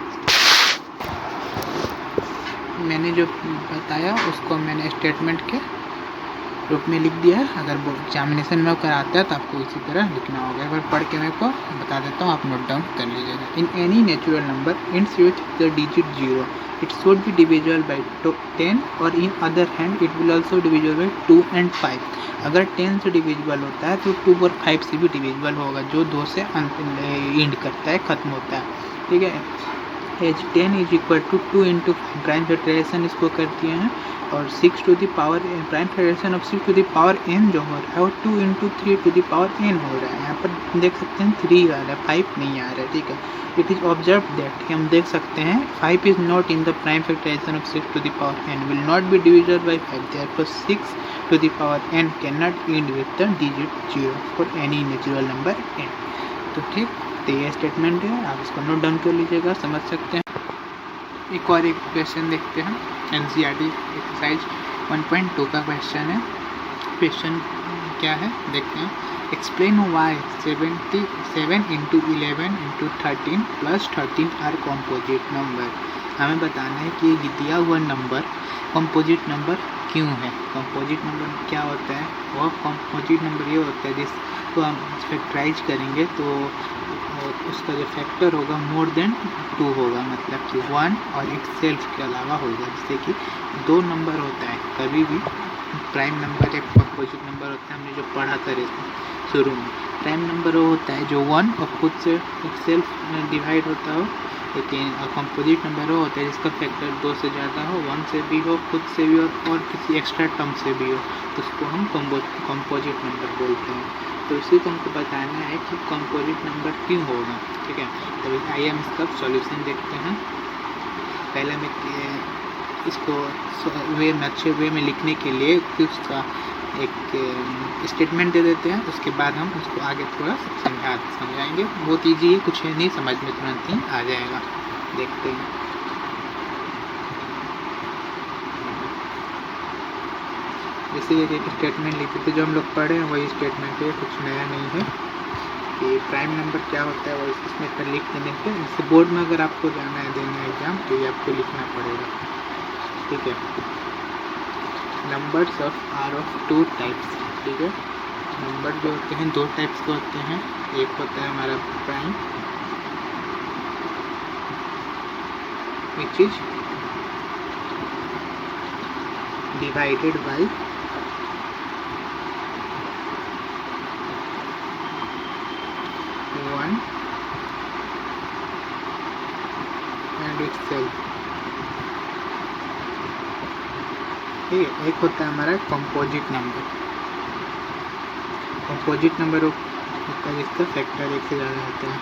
मैंने जो बताया उसको मैंने स्टेटमेंट के रूप में लिख दिया है। अगर बोर्ड एग्जामिनेशन में कराता है तो आपको इसी तरह लिखना होगा। एक बार पढ़ के मेरे को बता देता हूँ, आप नोट डाउन कर लीजिएगा। In any natural number ends with the digit 0 it should be divisible by 10, और in other hand it will also divisible by 2 और 5। अगर 10 से डिविजिबल होता है तो 2 और 5 से भी डिविजिबल होगा, जो 2 से अंत इंड करता है, ख़त्म होता है। ठीक है, as 10 is equal to 2 × prime factorization इसको कर दिए हैं, और 6 to the power prime factorization of 6 to the power n जो हो रहा है वो 2 × 3 टू द पावर n हो रहा है। यहाँ पर देख सकते हैं 3 आ रहा है, 5 नहीं आ रहा है। ठीक है, इट इज़ ऑब्जर्व दैट, हम देख सकते हैं 5 is not in the prime factorization of 6 to the power n will not be divisible by 5, therefore 6 to the power n can not end with the digit 0 for any natural number n। तो ठीक, तो ये statement है, आप इसको note down कर लीजिएगा, समझ सकते हैं। एक और एक क्वेश्चन देखते हैं, NCERT एक्सरसाइज 1.2 का क्वेश्चन है। क्वेश्चन क्या है देखते हैं। Explain why 7 × 11 × 13 + 13 are composite number. हमें बताना है कि ये दिया हुआ नंबर कॉम्पोजिट नंबर क्यों है। कॉम्पोजिट नंबर क्या होता है, वह कॉम्पोजिट नंबर ये होता है जिसको हम फैक्टराइज करेंगे तो उसका जो फैक्टर होगा मोर देन 2 होगा, मतलब कि 1 और इट सेल्फ के अलावा होगा। जैसे कि 2 नंबर होता है, कभी भी प्राइम नंबर एक कंपोजिट नंबर होता है, हमने जो पढ़ा था शुरू में। प्राइम नंबर वो होता है जो 1 और खुद से सेल्फ डिवाइड होता हो, लेकिन कंपोजिट नंबर वो होता है जिसका फैक्टर 2 से ज़्यादा हो, 1 से भी हो, खुद से भी हो और किसी एक्स्ट्रा टर्म से भी हो, तो उसको हम कंपोजिट नंबर बोलते हैं। तो इसी को हमको बताना है कि कंपोजिट नंबर क्यों होगा, ठीक है। तो आइए हम इसका सॉल्यूशन देखते हैं। पहले मैं इसको अच्छे वे में लिखने के लिए उसका एक स्टेटमेंट दे देते हैं, उसके बाद हम उसको आगे थोड़ा समझाएंगे। बहुत ईजी है, कुछ नहीं समझ में तुरंत ही आ जाएगा। देखते हैं। जैसे एक स्टेटमेंट लिखते थे जो हम लोग पढ़े हैं, वही स्टेटमेंट है, कुछ नया नहीं है। कि प्राइम नंबर क्या होता है वो इसमें पर लिख देने के, जैसे बोर्ड में अगर आपको जाना है देना है एग्जाम, तो ये आपको लिखना पड़ेगा, ठीक है। नंबर्स आर ऑफ 2 टाइप्स, ठीक है। नंबर जो होते हैं 2 टाइप्स के होते हैं। एक होता है हमारा prime, which is divided by and itself, ठीक है। एक होता है हमारा कंपोजिट नंबर। कंपोजिट नंबर होता है जिसका फैक्टर 1 से ज़्यादा होता है।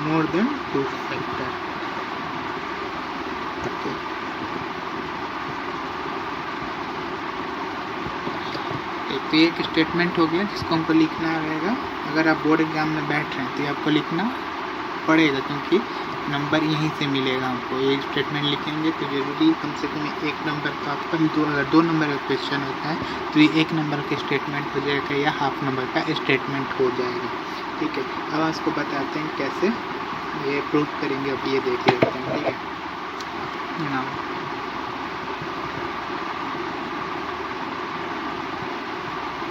मोर देन 2 फैक्टर, तो ये एक स्टेटमेंट हो गया जिसको हमको लिखना रहेगा। अगर आप बोर्ड एग्जाम में बैठ रहे हैं तो आपको लिखना पड़ेगा, क्योंकि नंबर यहीं से मिलेगा हमको। ये स्टेटमेंट लिखेंगे तो जरूरी कम से कम 1 नंबर का आपका ही, अगर 2 नंबर का क्वेश्चन होता है तो ये 1 नंबर का स्टेटमेंट हो जाएगा या हाफ नंबर का स्टेटमेंट हो जाएगा, ठीक है। अब हम इसको बताते हैं कैसे ये प्रूव करेंगे, अब ये देख लेते हैं, ठीक है ना।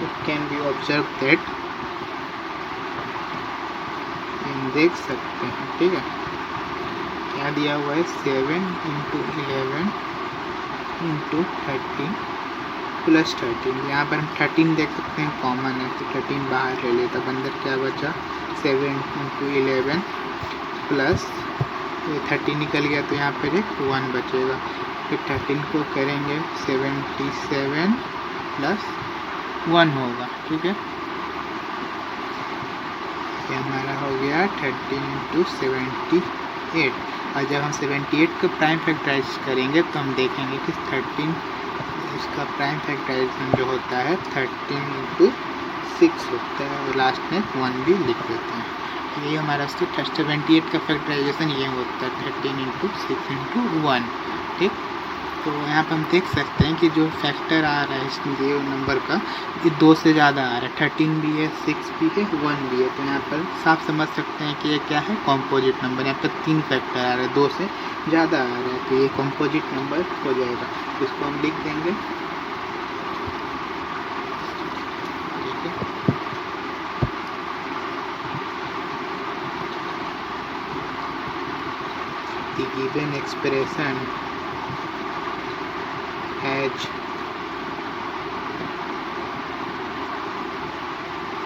It can be observed that, देख सकते हैं, ठीक है। क्या दिया हुआ है 7 × 11 × 13 + 13। यहाँ पर हम 13 देख सकते हैं, कॉमन है तो 13 बाहर ले लेता, अंदर क्या बचा 7 × 11 प्लस 30 निकल गया, तो यहाँ पर एक 1 बचेगा। फिर 13 को करेंगे 77 + 1 होगा, ठीक है। ये हमारा हो गया 13 × 78। और जब हम 78 का प्राइम फैक्टराइज करेंगे तो हम देखेंगे कि 13 इसका प्राइम फैक्टराइजेशन जो होता है 13 × 6 होता है, और लास्ट में 1 भी लिख देते हैं। ये हमारा 78 का फैक्टराइजेशन ये होता है 13 × 6 × 1, ठीक। तो यहाँ पर हम देख सकते हैं कि जो फैक्टर आ रहा है इस दिए नंबर का, ये 2 से ज़्यादा आ रहा है, 13 भी है, 6 भी है, 1 भी है। तो यहाँ पर साफ समझ सकते हैं कि ये क्या है, कंपोजिट नंबर। यहाँ पर 3 फैक्टर आ रहा है, 2 से ज़्यादा आ रहा है, तो ये कंपोजिट नंबर हो जाएगा। तो इसको हम लिख देंगे, ठीक है। The given expression has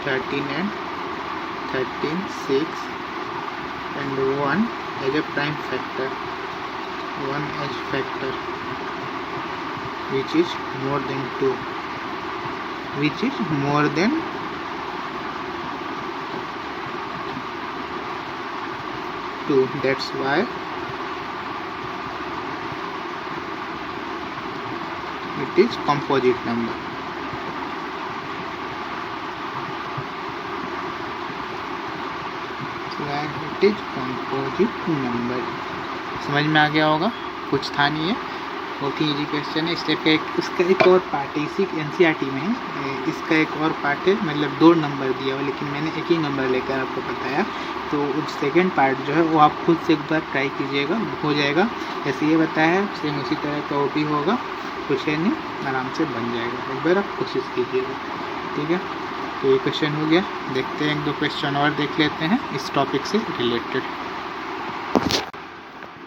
13 and 13, 6 and 1 as a prime factor, 1 as factor, which is more than 2, which is more than 2. That's why it is composite number. It is composite number. समझ में आ गया होगा, कुछ था नहीं है, बहुत ही इजी क्वेश्चन है। इस टाइप का इसका एक और पार्ट है, इसी NCERT में है, इसका एक और पार्ट है, मतलब 2 नंबर दिया हुआ, लेकिन मैंने एक ही नंबर लेकर आपको बताया। तो सेकंड पार्ट जो है वो आप खुद से एक बार ट्राई कीजिएगा, हो जाएगा। जैसे ये बताया है सेम उसी तरह का वो भी होगा, कुछ है नहीं, आराम से बन जाएगा। एक बार आप कोशिश कीजिएगा, ठीक है। तो ये क्वेश्चन हो गया। देखते हैं 1-2 क्वेश्चन और देख लेते हैं इस टॉपिक से रिलेटेड।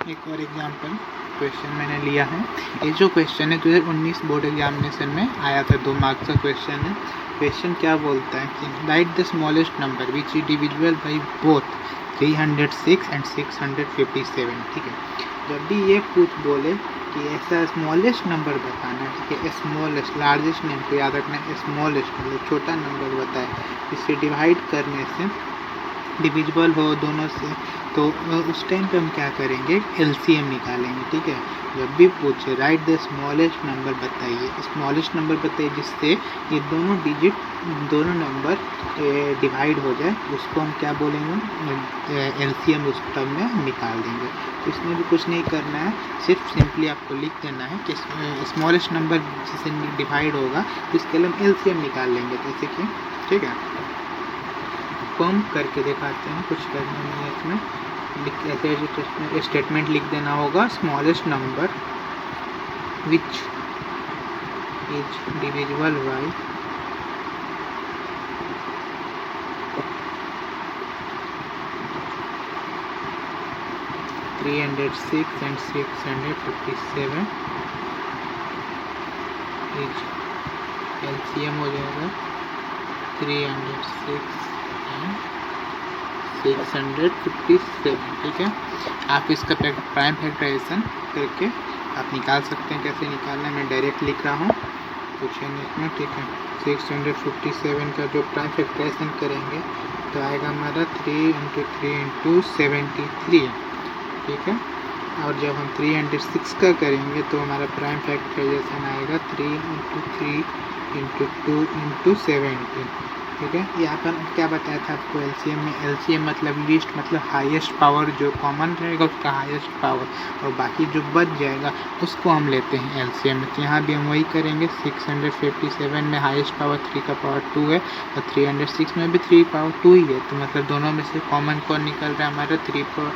एक और एग्जाम्पल क्वेश्चन मैंने लिया है। ये जो क्वेश्चन है 2019 बोर्ड एग्जामिनेशन में आया था, 2 मार्क्स का क्वेश्चन है। क्वेश्चन क्या बोलता है कि right the smallest number which is divisible by both 306 and 657। ठीक है, जब भी ये पूछ बोले कि ऐसा स्मॉलेस्ट नंबर बताना है, ठीक है, स्मॉलेस्ट लार्जेस्ट नेम को याद रखना है, स्मॉलेस्ट मतलब छोटा नंबर बताए, इसे डिवाइड करने से डिविजिबल हो दोनों से, तो उस टाइम पे हम क्या करेंगे, एलसीएम निकालेंगे। ठीक है, जब भी पूछे राइट द स्मॉलेस्ट नंबर बताइए, स्मॉलेस्ट नंबर बताइए जिससे ये दोनों डिजिट दोनों नंबर डिवाइड हो जाए, उसको हम क्या बोलेंगे, एलसीएम उस टर्म में निकाल देंगे। तो इसमें भी कुछ नहीं करना है, सिर्फ सिंपली आपको लिख देना है कि स्मॉलेस्ट नंबर जिससे डिवाइड होगा उसके लिए हम एलसीएम निकाल लेंगे, जैसे कि ठीक है कम करके दिखाते हैं, कुछ करना नहीं है इसमें। ऐसे स्टेटमेंट लिख देना होगा, smallest number which is divisible by 306 and 657 is LCM हो जाएगा 306 and 657। ठीक है, आप इसका प्राइम फैक्टराइजेशन करके आप निकाल सकते हैं। कैसे निकालना है मैं डायरेक्ट लिख रहा हूँ, कुछ नहीं इसमें। ठीक है, 657 का जो प्राइम फैक्टराइजेशन करेंगे तो आएगा हमारा 3 × 3 × 73। ठीक है, और जब हम 306 का करेंगे तो हमारा प्राइम फैक्टराइजेशन आएगा 3 × 3 × 2 × 70। ठीक है, यहाँ पर क्या बताया था आपको एलसीएम में, एलसीएम मतलब लीस्ट मतलब हाईएस्ट पावर, जो कॉमन रहेगा उसका हाईएस्ट पावर, और बाकी जो बच जाएगा उसको हम लेते हैं एलसीएम में। तो यहाँ भी हम वही करेंगे। 657 में हाईएस्ट पावर 3 का पावर 2 है और 306 में भी 3 पावर 2 ही है, तो मतलब दोनों में से कॉमन कौन निकल रहा है, हमारा 3 पावर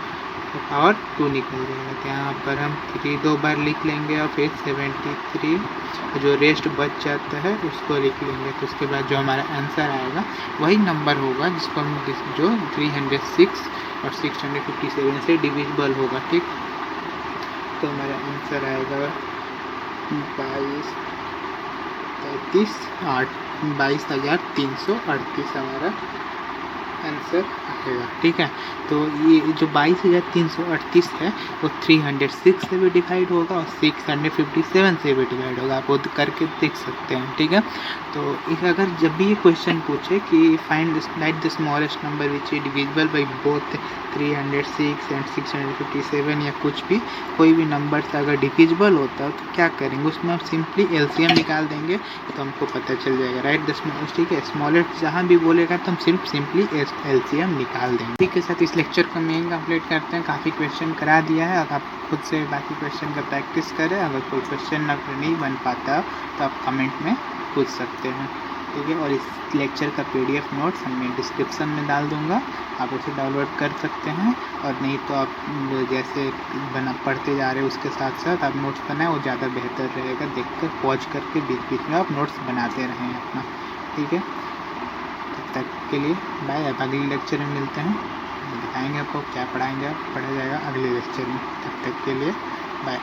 2 निकल जाएगा। तो यहाँ पर हम 3 2 बार लिख लेंगे और फिर 73 जो रेस्ट बच जाता है उसको लिख लेंगे। तो उसके बाद जो हमारा आंसर आएगा वही नंबर होगा जिसको हम जो 306 और 657 से डिविजिबल होगा। ठीक, तो हमारा आंसर आएगा 22,338 हमारा आंसर आएगा। ठीक है, तो ये जो 22,338 है वो 306 से भी डिवाइड होगा और 657 से भी डिवाइड होगा, आप वो करके देख सकते हैं। ठीक है, तो अगर जब भी ये क्वेश्चन पूछे कि find right the smallest number which is divisible by both 306 and 657 या कुछ भी कोई भी नंबर से अगर डिविजिबल होता है तो क्या करेंगे, उसमें हम सिंपली एलसीएम निकाल देंगे तो हमको पता चल जाएगा राइट द स्मॉलेस्ट। ठीक है, स्मॉलेस्ट जहाँ भी बोलेगा तो हम सिंपली एलसीएम निकाल देंगे। ठीक है, साथ इस लेक्चर को मैं कंप्लीट करते हैं। काफ़ी क्वेश्चन करा दिया है, अगर आप खुद से बाकी क्वेश्चन का प्रैक्टिस करें। अगर कोई क्वेश्चन अगर नहीं बन पाता तो आप कमेंट में पूछ सकते हैं। ठीक है, और इस लेक्चर का पीडीएफ नोट्स मैं डिस्क्रिप्शन में डाल दूंगा, आप उसे डाउनलोड कर सकते हैं। और नहीं तो आप जैसे पढ़ते जा रहे हैं उसके साथ साथ आप नोट्स बनाएं, वो ज़्यादा बेहतर रहेगा। देखकर पॉज करके बीच बीच में आप नोट्स बनाते रहें अपना। ठीक है, तब तक के लिए बाय। अब अगले लेक्चर में मिलते हैं, दिखाएंगे आपको क्या पढ़ा जाएगा अगले लेक्चर में। तब तक के लिए बाय।